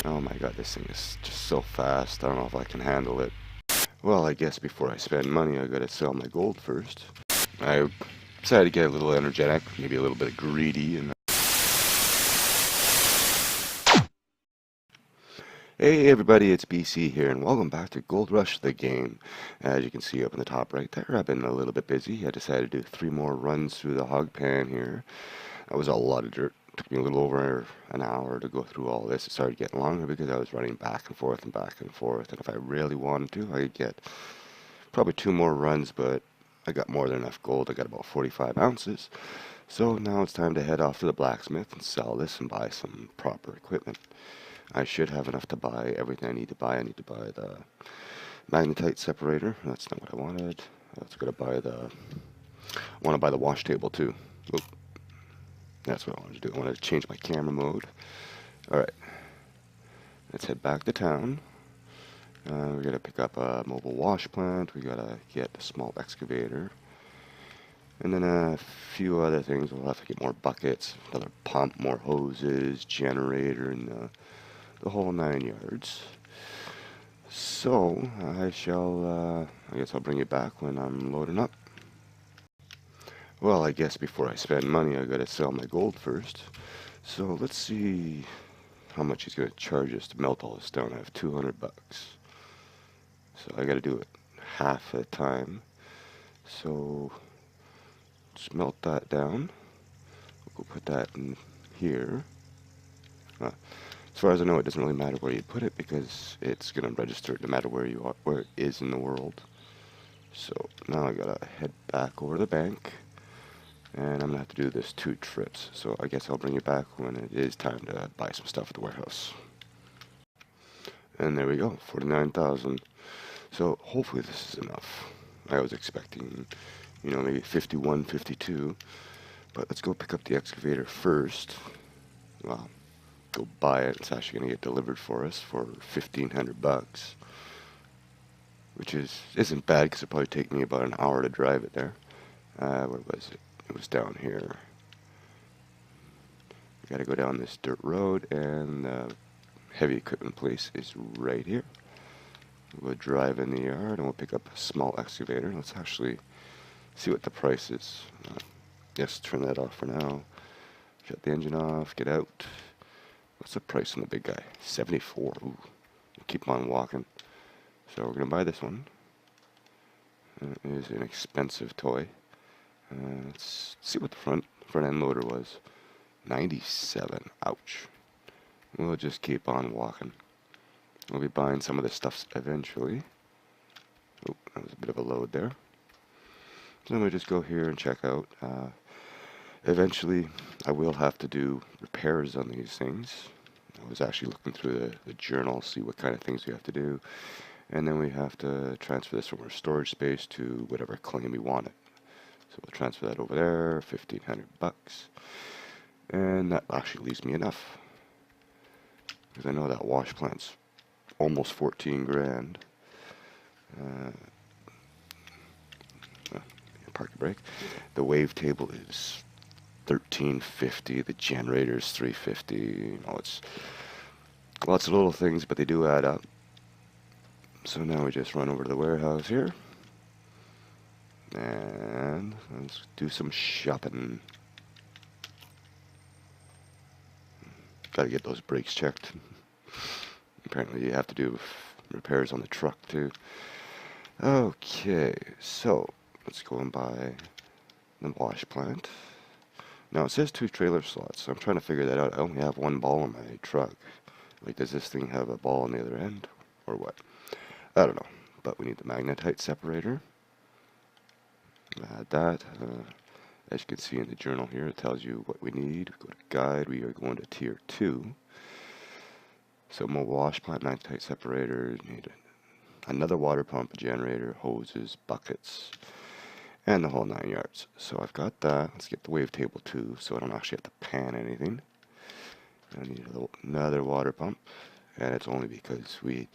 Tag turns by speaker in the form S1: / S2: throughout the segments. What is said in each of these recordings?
S1: Oh my god, this thing is just so fast. I don't know if I can handle it. Well, I guess before I spend money, I gotta sell my gold first. I decided to get a little energetic, maybe a little bit greedy, and hey everybody, it's BC here, and welcome back to Gold Rush the game. As you can see up in the top right there, I've been a little bit busy. I decided to do 3 more runs through the hog pan here. That was a lot of dirt. It took me a little over an hour to go through all this. It started getting longer because I was running back and forth and back and forth, and if I really wanted to, I could get probably 2 more runs, but I got more than enough gold. I got about 45 ounces. So now it's time to head off to the blacksmith and sell this and buy some proper equipment. I should have enough to buy everything I need to buy. I need to buy the magnetite separator. That's not what I wanted. I was going to buy the... I want to buy the wash table too. Oop. That's what I wanted to do. I wanted to change my camera mode. Alright. Let's head back to town. We gotta pick up a mobile wash plant. We gotta get a small excavator. And then a few other things. We'll have to get more buckets, another pump, more hoses, generator, and the whole 9 yards. So I shall, I guess I'll bring it back when I'm loading up. Well, I guess before I spend money, I gotta sell my gold first. So let's see how much he's gonna charge us to melt all this down. I have 200 bucks. So I gotta do it half the time. So just melt that down. We'll put that in here. As far as I know, it doesn't really matter where you put it because it's going to register no matter where you are, where it is in the world. So now I gotta head back over to the bank, and I'm gonna have to do this 2 trips. So I guess I'll bring you back when it is time to buy some stuff at the warehouse. And there we go, 49,000. So hopefully this is enough. I was expecting, maybe 51, 52. But let's go pick up the excavator first. Well, go buy it. It's actually going to get delivered for us for 1,500 bucks, which isn't bad because it'll probably take me about an hour to drive it there. Where was it? It was down here. We got to go down this dirt road, and the heavy equipment place is right here. We'll drive in the yard, and we'll pick up a small excavator. Let's actually see what the price is. Yes, turn that off for now. Shut the engine off. Get out. What's the price on the big guy? 74. Ooh. Keep on walking. So we're gonna buy this one. It is an expensive toy. Let's see what the front end loader was. 97. Ouch. We'll just keep on walking. We'll be buying some of this stuff eventually. Oh, that was a bit of a load there. So let me just go here and check out. Eventually, I will have to do repairs on these things. I was actually looking through the journal, see what kind of things we have to do. And then we have to transfer this from our storage space to whatever claim we want it. So we'll transfer that over there, 1,500 bucks. And that actually leaves me enough. Because I know that wash plant's almost 14 grand. Park the brake. The wave table is 1350. The generator is 350. It's lots of little things, but they do add up. So now we just run over to the warehouse here. And let's do some shopping. Gotta get those brakes checked. Apparently you have to do repairs on the truck too. Okay, so let's go and buy the wash plant. Now it says 2 trailer slots, so I'm trying to figure that out. I only have 1 ball in my truck. Like, does this thing have a ball on the other end, or what? I don't know, but we need the magnetite separator. Add that. As you can see in the journal here, it tells you what we need. Go to guide. We are going to tier 2. So mobile wash plant, magnetite separator. Need another water pump, a generator, hoses, buckets, and the whole 9 yards. So I've got that. Let's get the wave table too, so I don't actually have to pan anything. I need another water pump, and it's only because we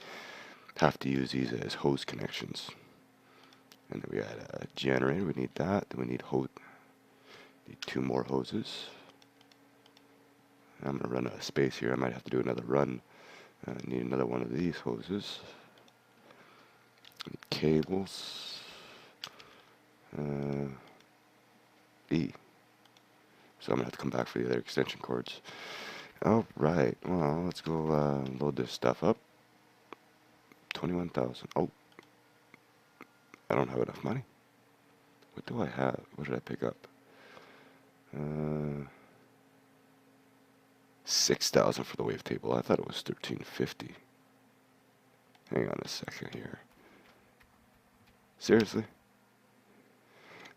S1: have to use these as hose connections. And then we add a generator. We need that. Then we need 2 more hoses. I'm gonna run out of space here. I might have to do another run I need another one of these hoses. Cables. E. So I'm gonna have to come back for the other extension cords. Alright, well, let's go load this stuff up. 21,000. Oh, I don't have enough money. What do I have? What did I pick up? 6,000 for the wave table. I thought it was 1350. Hang on a second here. Seriously?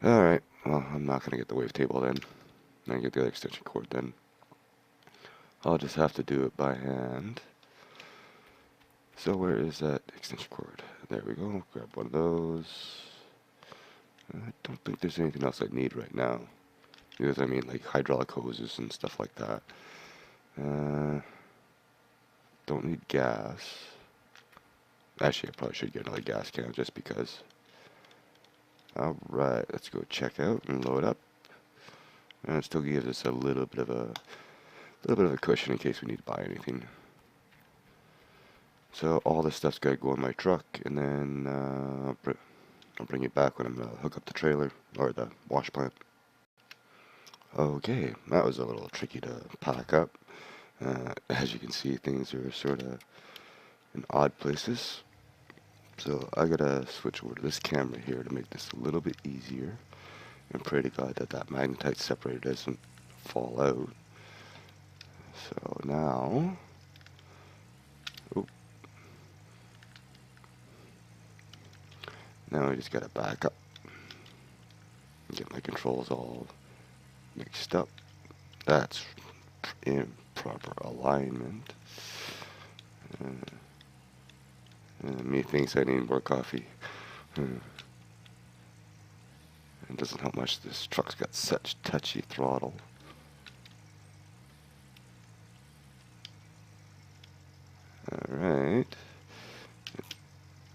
S1: Alright, well, I'm not going to get the wave table then. I'm going to get the other extension cord then. I'll just have to do it by hand. So where is that extension cord? There we go. Grab one of those. I don't think there's anything else I need right now. Because I mean like hydraulic hoses and stuff like that. Don't need gas. Actually, I probably should get another gas can just because. Alright, let's go check out and load up. And it still gives us a little bit of a cushion in case we need to buy anything. So all this stuff's got to go in my truck, and then I'll bring it back when I'm gonna hook up the trailer or the wash plant. Okay, that was a little tricky to pack up. As you can see, things are sort of in odd places. So I gotta switch over to this camera here to make this a little bit easier. And pray to God that that magnetite separator doesn't fall out. So now, now I just gotta back up. Get my controls all mixed up. That's improper alignment. Me thinks I need more coffee. It doesn't help much. This truck's got such touchy throttle. Alright.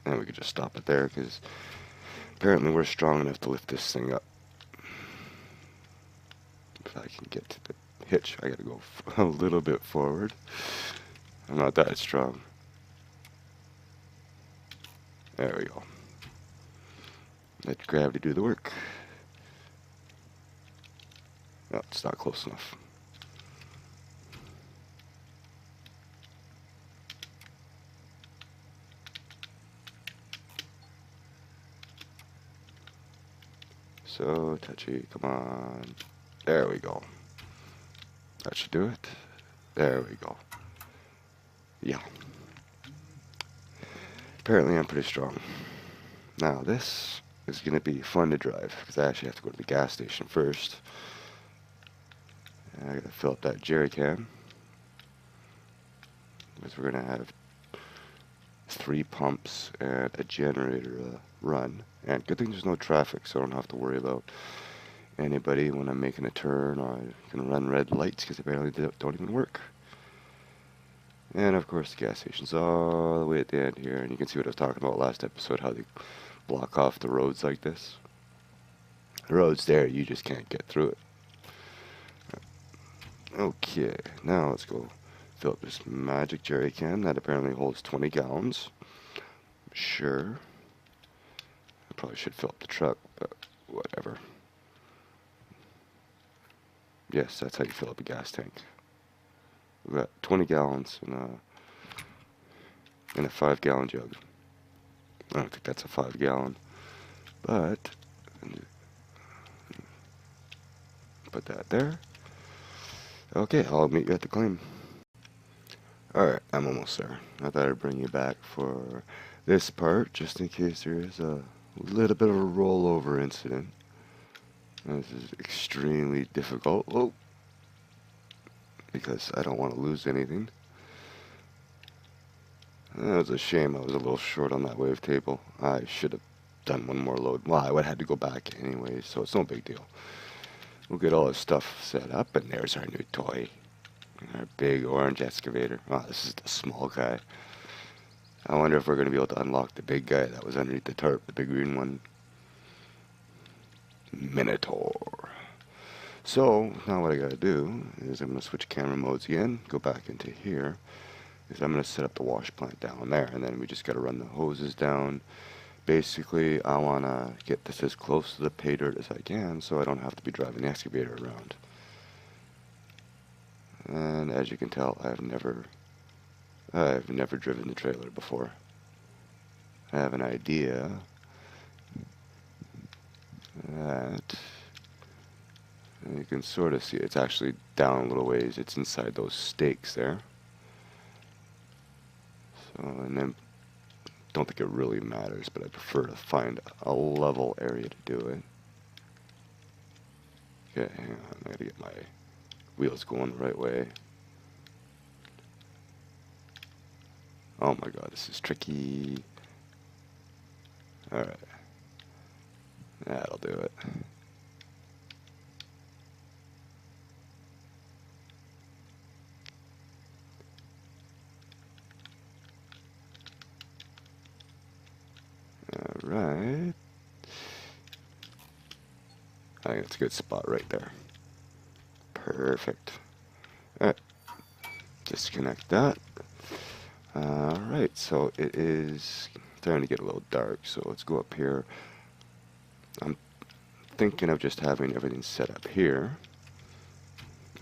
S1: And we could just stop it there because apparently we're strong enough to lift this thing up. If I can get to the hitch, I gotta go a little bit forward. I'm not that strong. There we go. Let gravity do the work. No, it's not close enough. So touchy, come on. There we go. That should do it. There we go. Yeah. Apparently I'm pretty strong. Now this is going to be fun to drive because I actually have to go to the gas station first. And I gotta fill up that jerry can because we're gonna have 3 pumps and a generator run. And good thing there's no traffic, so I don't have to worry about anybody when I'm making a turn or I'm gonna run red lights because apparently they don't even work. And of course the gas station's all the way at the end here, and you can see what I was talking about last episode, how they block off the roads like this. The road's there, you just can't get through it. Okay, now let's go fill up this magic jerry can that apparently holds 20 gallons. Sure. I probably should fill up the truck, but whatever. Yes, that's how you fill up a gas tank. We've got 20 gallons in a 5-gallon jug. I don't think that's a 5-gallon, but put that there. Okay, I'll meet you at the claim. Alright, I'm almost there. I thought I'd bring you back for this part, just in case there is a little bit of a rollover incident. This is extremely difficult. Oh, because I don't want to lose anything. That was a shame I was a little short on that wave table. I should have done one more load. Well, I would have had to go back anyway, so it's no big deal. We'll get all this stuff set up, and there's our new toy. Our big orange excavator. Oh, this is the small guy. I wonder if we're going to be able to unlock the big guy that was underneath the tarp, the big green one. Minotaur. So, now what I gotta do is I'm going to switch camera modes again, go back into here, is I'm going to set up the wash plant down there, and then we just got to run the hoses down. Basically, I want to get this as close to the pay dirt as I can so I don't have to be driving the excavator around. And as you can tell, I've never driven the trailer before. I have an idea that you can sort of see it's actually down a little ways. It's inside those stakes there. So, and then don't think it really matters, but I prefer to find a level area to do it. Okay, hang on, I gotta get my wheels going the right way. Oh my god, this is tricky. Alright. That'll do it. Alright. I think it's a good spot right there. Perfect. Alright. Disconnect that. Alright, so it is starting to get a little dark, so let's go up here. I'm thinking of just having everything set up here.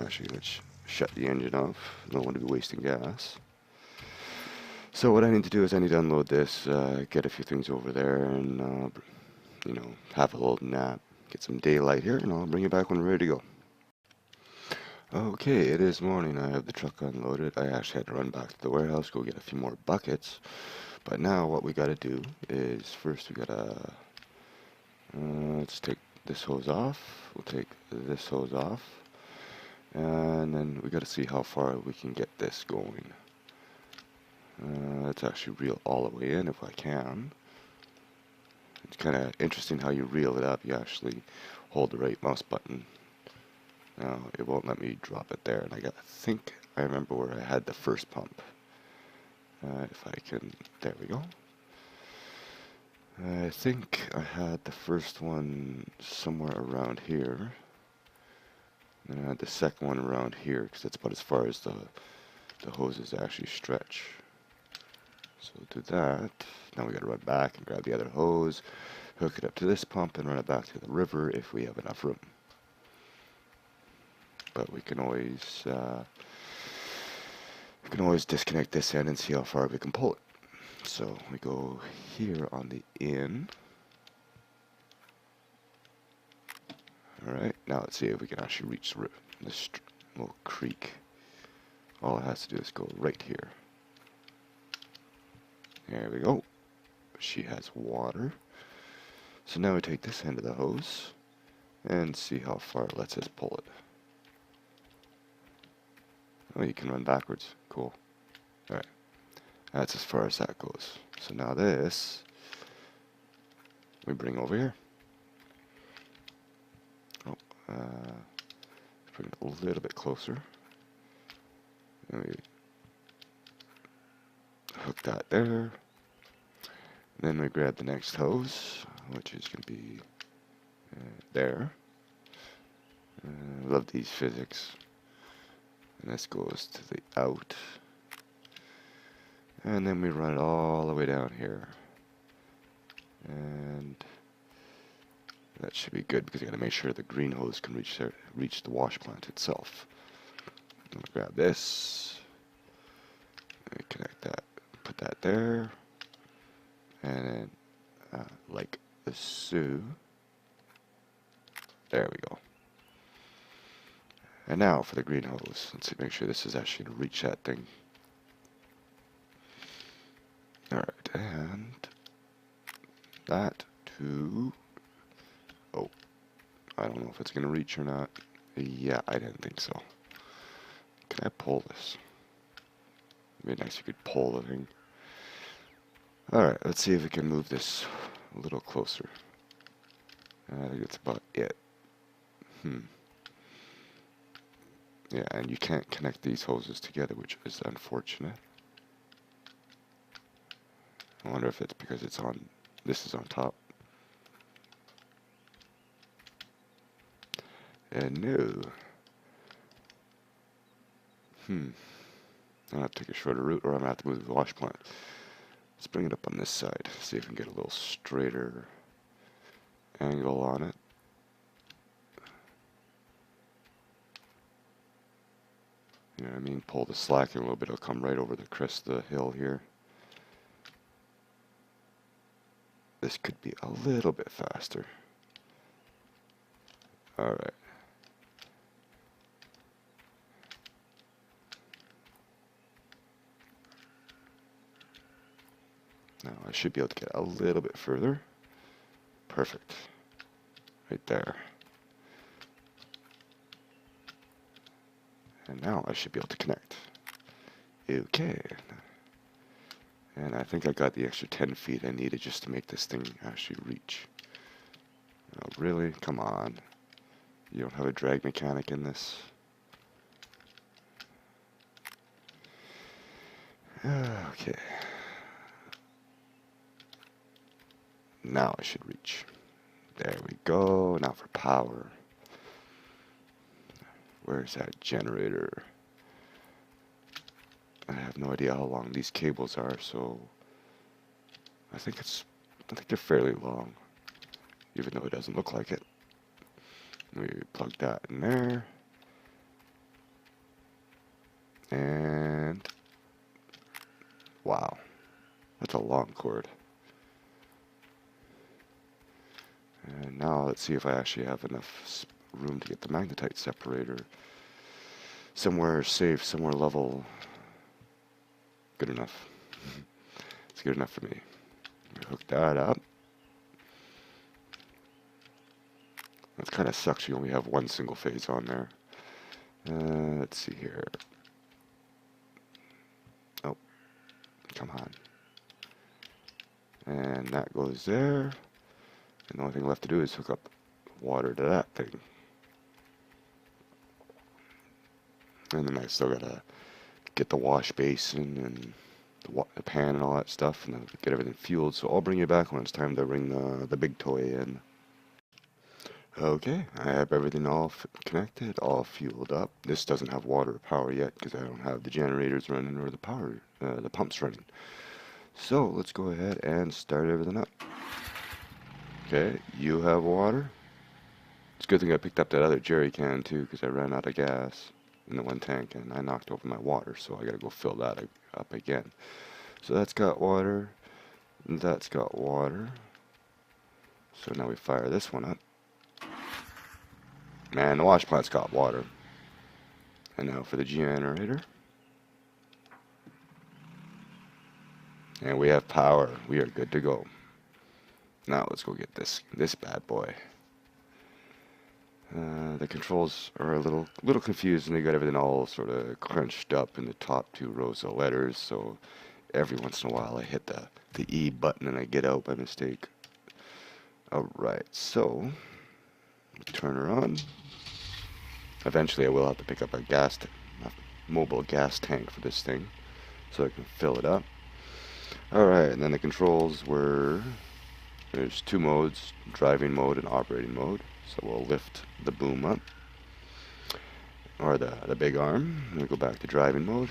S1: Actually, let's shut the engine off. Don't want to be wasting gas. So what I need to do is I need to unload this, get a few things over there, and you know, have a little nap, get some daylight here, and I'll bring you back when we're ready to go. Okay, it is morning. I have the truck unloaded. I actually had to run back to the warehouse, go get a few more buckets. But now what we gotta do is first we gotta let's take this hose off. We'll take this hose off, and then we gotta see how far we can get this going. Let's actually reel all the way in if I can. It's kind of interesting how you reel it up. You actually hold the right mouse button. Now it won't let me drop it there, and I think I remember where I had the first pump. If I can, there we go. I think I had the first one somewhere around here. And I had the second one around here, because that's about as far as the hoses actually stretch. So we'll do that. Now we gotta run back and grab the other hose, hook it up to this pump, and run it back to the river if we have enough room. But we can always disconnect this end and see how far we can pull it. So we go here on the in. Alright, now let's see if we can actually reach this little creek. All it has to do is go right here. There we go. She has water. So now we take this end of the hose and see how far it lets us pull it. Oh, you can run backwards. Cool. Alright. That's as far as that goes. So now this, we bring over here. Oh, bring it a little bit closer. And we hook that there. Then we grab the next hose, which is going to be there. Love these physics. And this goes to the out. And then we run it all the way down here. And that should be good because you got to make sure the green hose can reach the wash plant itself. I'm going to grab this. And connect that. Put that there. And then, like so. There we go. And now for the green hose. Let's see, make sure this is actually going to reach that thing. Alright, and that to... Oh, I don't know if it's going to reach or not. Yeah, I didn't think so. Can I pull this? It'd be nice if you could pull the thing. Alright, let's see if we can move this a little closer. I think that's about it. Yeah, and you can't connect these hoses together, which is unfortunate. I wonder if it's because it's on, this is on top. And no. I'm gonna have to take a shorter route, or I'm gonna have to move the wash plant. Let's bring it up on this side, see if we can get a little straighter angle on it. You know what I mean? Pull the slack in a little bit, it'll come right over the crest of the hill here. This could be a little bit faster. Alright. Now I should be able to get a little bit further. Perfect. Right there. And now I should be able to connect. Okay. And I think I got the extra 10 feet I needed just to make this thing actually reach. Oh, really? Come on. You don't have a drag mechanic in this? Okay. Now I should reach. There we go. Now for power. Where's that generator? I have no idea how long these cables are, so I think they're fairly long, even though it doesn't look like it. We plug that in there, and wow, that's a long cord. And now let's see if I actually have enough room to get the magnetite separator somewhere safe, somewhere level. Good enough. It's good enough for me. Hook that up. That kind of sucks. You only have one single phase on there. Let's see here. Oh, come on. And that goes there. And the only thing left to do is hook up water to that thing. And then I still gotta get the wash basin and the pan and all that stuff, and then get everything fueled. So I'll bring you back when it's time to bring the big toy in. Okay, I have everything all connected, all fueled up. This doesn't have water or power yet because I don't have the generators running or the pumps running. So let's go ahead and start everything up. Okay, you have water. It's a good thing I picked up that other jerry can too, because I ran out of gas in the one tank and I knocked over my water, so I gotta go fill that up again. So that's got water, and that's got water. So now we fire this one up. Man, the wash plant's got water. And now for the generator. And we have power. We are good to go. Now let's go get this bad boy. The controls are a little confused, and they got everything all sort of crunched up in the top two rows of letters. So every once in a while I hit the E button and I get out by mistake. Alright, so turn her on. Eventually I will have to pick up a mobile gas tank for this thing so I can fill it up. Alright, and then the controls there's two modes, driving mode and operating mode. So we'll lift the boom up, or the big arm, and we go back to driving mode.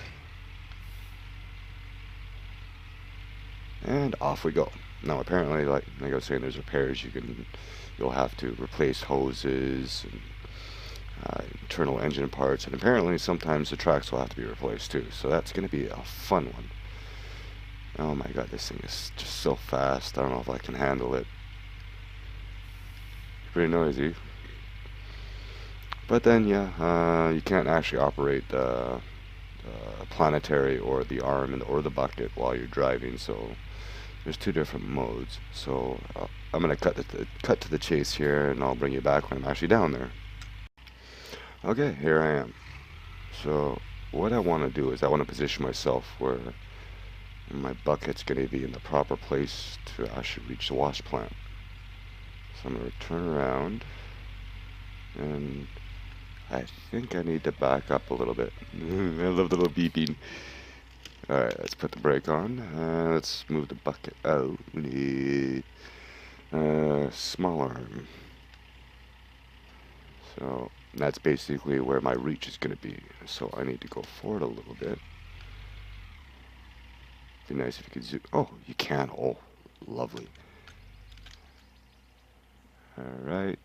S1: And off we go. Now apparently, like I was saying, there's repairs you'll have to replace hoses and internal engine parts, and apparently sometimes the tracks will have to be replaced too. So that's going to be a fun one. Oh my god, this thing is just so fast. I don't know if I can handle it. Pretty noisy. But then, yeah, you can't actually operate the planetary or the arm or the bucket while you're driving, so there's two different modes. So I'm going to cut to the chase here, and I'll bring you back when I'm actually down there. Okay, here I am. So what I want to do is I want to position myself where my bucket's going to be in the proper place to actually reach the wash plant. So I'm going to turn around, and I think I need to back up a little bit. I love the little beeping. Alright, let's put the brake on. Let's move the bucket out. We need small arm. So that's basically where my reach is going to be. So I need to go forward a little bit. Be nice if you could zoom. Oh, you can. Oh, lovely. Alright.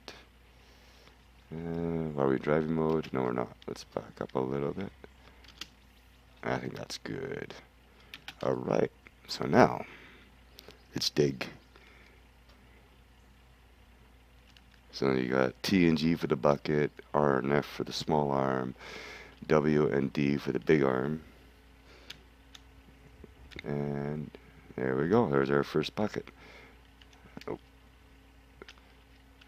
S1: Are we driving mode? No, we're not. Let's back up a little bit. I think that's good. Alright. So now, it's dig. So you got T and G for the bucket, R and F for the small arm, W and D for the big arm. And there we go. There's our first bucket. Oh.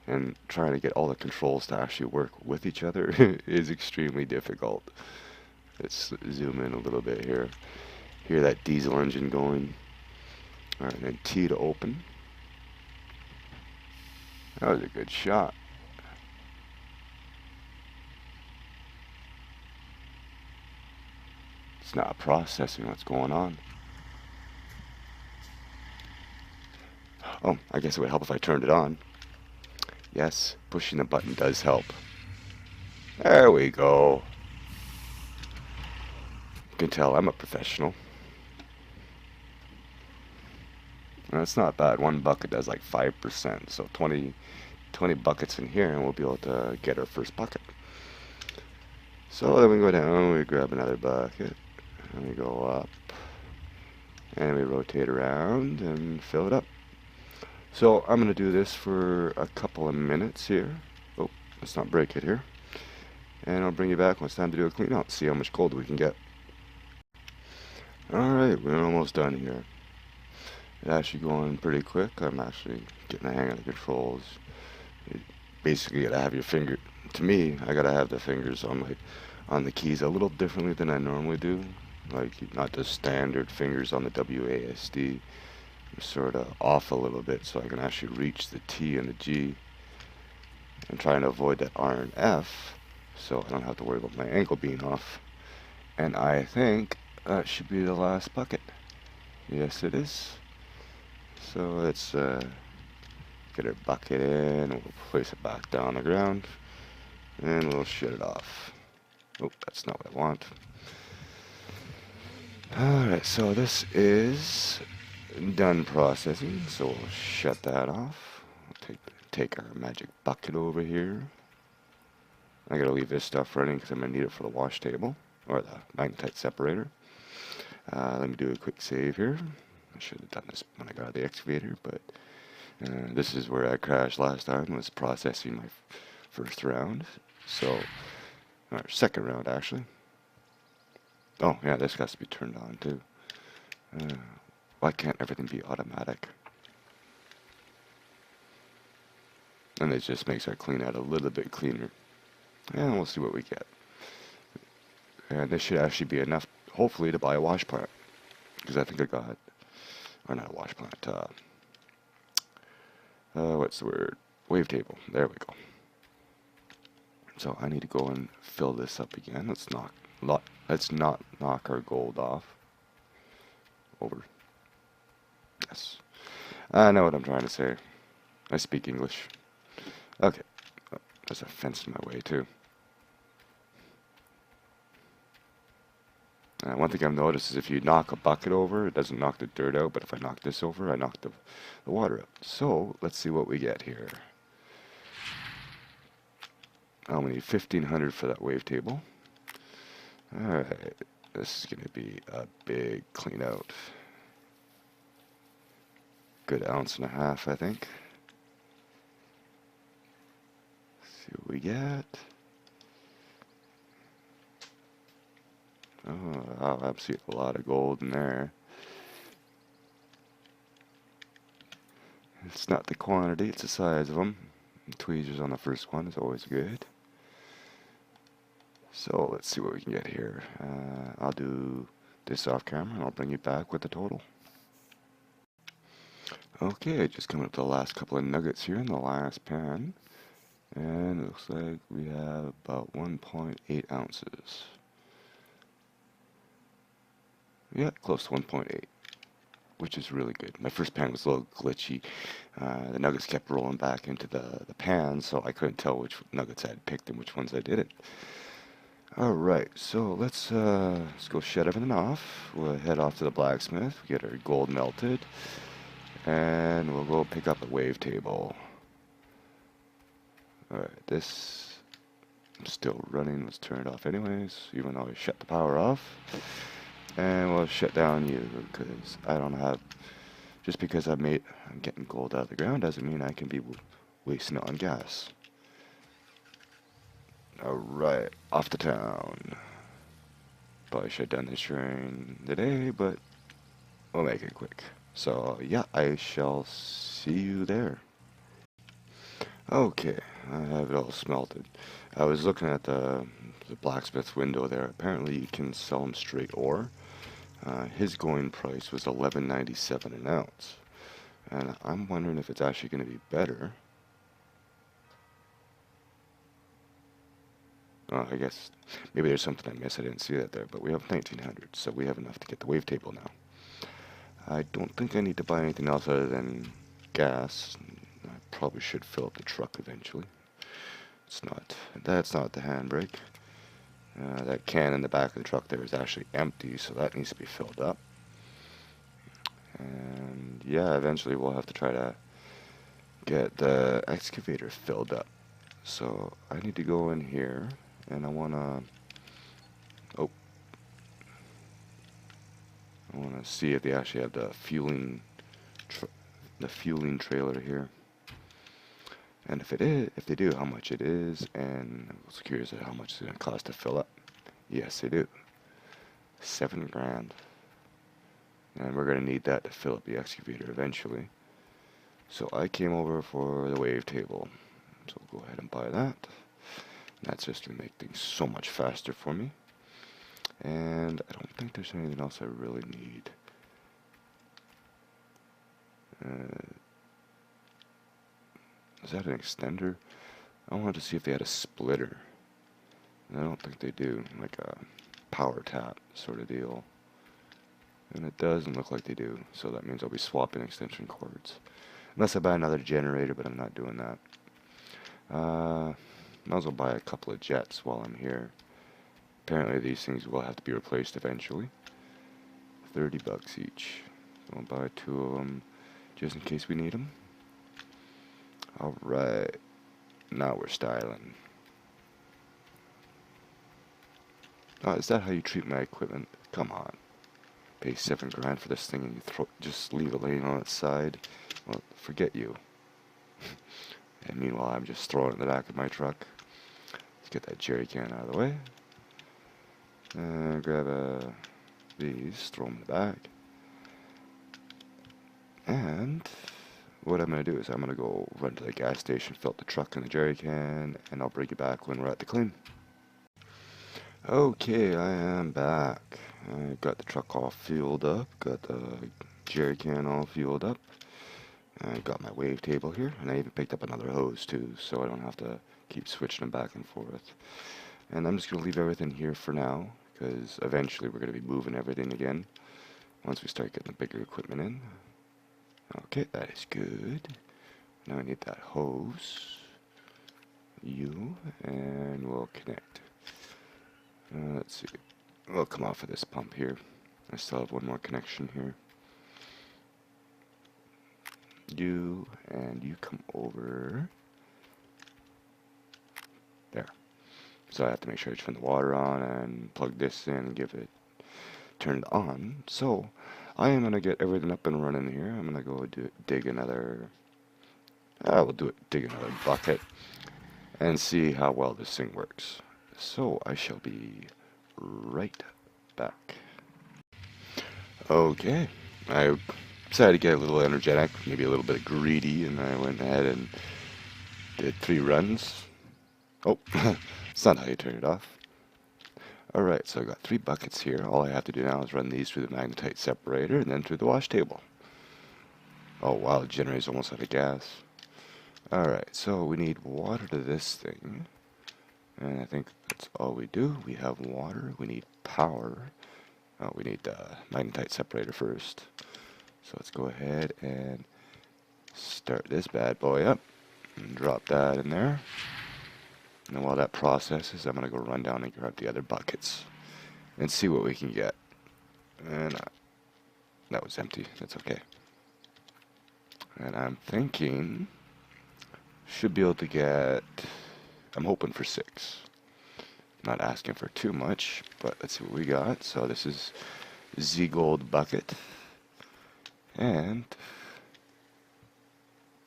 S1: And trying to get all the controls to actually work with each other is extremely difficult. Let's zoom in a little bit here. Hear that diesel engine going. Alright, and then T to open. That was a good shot. It's not processing what's going on. Oh, I guess it would help if I turned it on. Yes, pushing the button does help. There we go. You can tell I'm a professional. That's not bad. One bucket does like 5%, so 20 buckets in here and we'll be able to get our first bucket. So then we go down, we grab another bucket, and we go up, and we rotate around and fill it up. So I'm going to do this for a couple of minutes here. Oh, let's not break it here. And I'll bring you back when it's time to do a clean out, see how much gold we can get. Alright, we're almost done here. It's actually going pretty quick. I'm actually getting the hang of the controls. Basically, you gotta have your finger. To me, I gotta have the fingers on the keys a little differently than I normally do. Like not just standard fingers on the WASD. I'm sort of off a little bit so I can actually reach the T and the G. I'm trying to avoid that R and F, so I don't have to worry about my ankle being off. And I think that should be the last bucket. Yes, it is. So let's get our bucket in, we'll place it back down on the ground, and we'll shut it off. Oh, that's not what I want. Alright, so this is done processing, so we'll shut that off. We'll take our magic bucket over here. I gotta leave this stuff running because I'm gonna need it for the wash table, or the magnetite separator. Let me do a quick save here. I should have done this when I got out of the excavator, but this is where I crashed last time, was processing my first round. So, or second round actually. Oh yeah, this has to be turned on too. Why can't everything be automatic? And it just makes our clean out a little bit cleaner. And we'll see what we get. And this should actually be enough, hopefully, to buy a wash plant. Because I think I got, or not a wash plant, what's the word? Wavetable. There we go. So I need to go and fill this up again. Let's not knock our gold off. Over. Yes. I know what I'm trying to say. I speak English. Okay. Oh, there's a fence in my way too. One thing I've noticed is if you knock a bucket over, it doesn't knock the dirt out, but if I knock this over, I knock the water out. So, let's see what we get here. I'm going to need 1,500 for that wavetable. Alright, this is going to be a big clean out. Good 1.5 ounces, I think. Let's see what we get. Oh, I see a lot of gold in there. It's not the quantity, it's the size of them. Tweezers on the first one is always good. So let's see what we can get here. I'll do this off camera and I'll bring you back with the total. Okay, just coming up to the last couple of nuggets here in the last pan. And it looks like we have about 1.8 ounces. Yeah, close to 1.8, which is really good. My first pan was a little glitchy. The nuggets kept rolling back into the pan, so I couldn't tell which nuggets I had picked and which ones I didn't. Alright, so let's go shut everything off. We'll head off to the blacksmith, get our gold melted, and we'll go pick up a wavetable. Alright, this is still running. Let's turn it off anyways, even though I shut the power off. And we'll shut down you, because I don't have... Just because I'm getting gold out of the ground doesn't mean I can be wasting it on gas. Alright, off to town. Probably should have done this during the day, but we'll make it quick. So, yeah, I shall see you there. Okay, I have it all smelted. I was looking at the blacksmith window there. Apparently you can sell them straight ore. His going price was $11.97 an ounce. And I'm wondering if it's actually going to be better. I guess maybe there's something I missed. I didn't see that there, but we have 1900, so we have enough to get the wavetable now. I don't think I need to buy anything else other than gas. I probably should fill up the truck eventually. That's not the handbrake. That can in the back of the truck there is actually empty, so that needs to be filled up. And yeah, eventually we'll have to try to get the excavator filled up. So I need to go in here, and I wanna see if they actually have the fueling trailer here. And if they do, how much it is, and I was curious at how much it's going to cost to fill up. Yes, they do. $7 grand. And we're going to need that to fill up the excavator eventually. So I came over for the wavetable. So we'll go ahead and buy that. That's just going to make things so much faster for me. And I don't think there's anything else I really need. Is that an extender? I wanted to see if they had a splitter. And I don't think they do, like a power tap sort of deal. And it doesn't look like they do, so that means I'll be swapping extension cords. Unless I buy another generator, but I'm not doing that. Might as well buy a couple of jets while I'm here. Apparently these things will have to be replaced eventually. $30 each. So I'll buy 2 of them just in case we need them. Alright, now we're styling. Oh, is that how you treat my equipment? Come on. Pay $7 grand for this thing and you just leave it laying on its side? Well, forget you. And meanwhile, I'm just throwing it in the back of my truck. Let's get that jerry can out of the way. Grab these, throw them in the back. And what I'm going to do is I'm going to go run to the gas station, fill up the truck in the jerry can, and I'll bring you back when we're at the clean. Okay, I am back. I got the truck all fueled up, got the jerry can all fueled up. I got my wavetable here, and I even picked up another hose too, so I don't have to keep switching them back and forth. And I'm just going to leave everything here for now, because eventually we're going to be moving everything again once we start getting the bigger equipment in. Okay, that is good. Now I need that hose. And we'll connect. Let's see. We'll come off of this pump here. I still have one more connection here. You come over there. So I have to make sure I turn the water on and plug this in and give it turned on. So I am gonna get everything up and running here. I'm gonna go dig another. We'll dig another bucket and see how well this thing works. So I shall be right back. Okay, I decided to get a little energetic, maybe a little bit greedy, and I went ahead and did 3 runs. Oh, it's not how you turn it off. Alright, so I got 3 buckets here. All I have to do now is run these through the magnetite separator and then through the wash table. Oh wow, the generator's almost out of gas. Alright, so we need water to this thing. And I think that's all we do. We have water, we need power. Oh, we need the magnetite separator first. So let's go ahead and start this bad boy up. And drop that in there. And while that processes, I'm going to go run down and grab the other buckets and see what we can get. And that was empty. That's okay. And I'm thinking should be able to get, I'm hoping for 6. Not asking for too much, but let's see what we got. So this is Z Gold bucket. And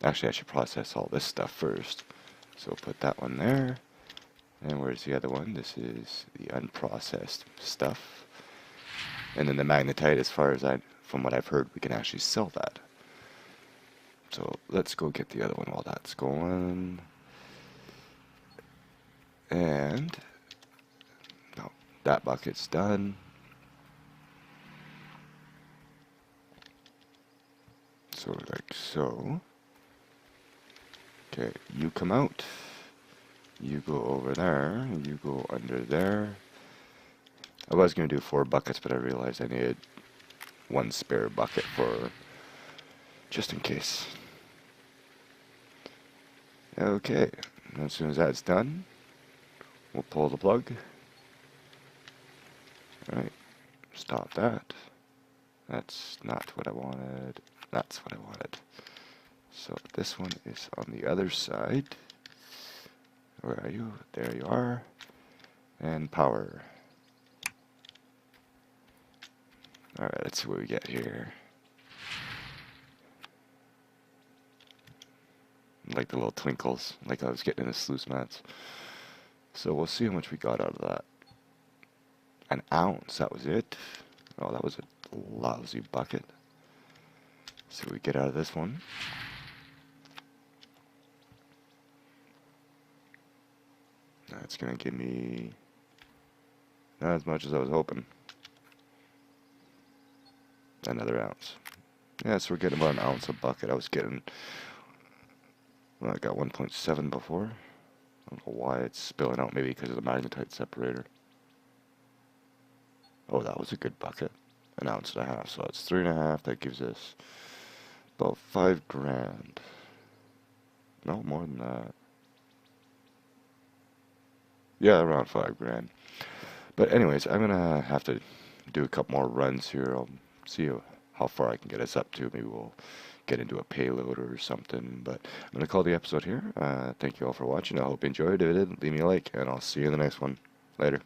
S1: actually I should process all this stuff first. So put that one there. And where's the other one? This is the unprocessed stuff. And then the magnetite, as far as from what I've heard, we can actually sell that. So let's go get the other one while that's going. And no, that bucket's done. So like so. Okay, you come out. You go over there. You go under there. I was going to do 4 buckets, but I realized I needed 1 spare bucket for just in case. Okay, as soon as that's done, we'll pull the plug. Alright, stop that. That's not what I wanted. That's what I wanted. So this one is on the other side. Where are you? There you are. And power. Alright, let's see what we get here. Like the little twinkles, like I was getting in the sluice mats. So we'll see how much we got out of that. An ounce, that was it. Oh, that was a lousy bucket. See what we get out of this one. That's gonna give me not as much as I was hoping. Another ounce. Yeah, so we're getting about an ounce a bucket. I was getting, well, I got 1.7 before. I don't know why it's spilling out, maybe because of the magnetite separator. Oh, that was a good bucket. An ounce and a half, so it's 3.5. That gives us about 5 grand. No, more than that. Yeah, around 5 grand. But anyways, I'm gonna have to do a couple more runs here. I'll see how far I can get us up to. Maybe we'll get into a payload or something. But I'm gonna call the episode here. Thank you all for watching. I hope you enjoyed it. Leave me a like, and I'll see you in the next one. Later.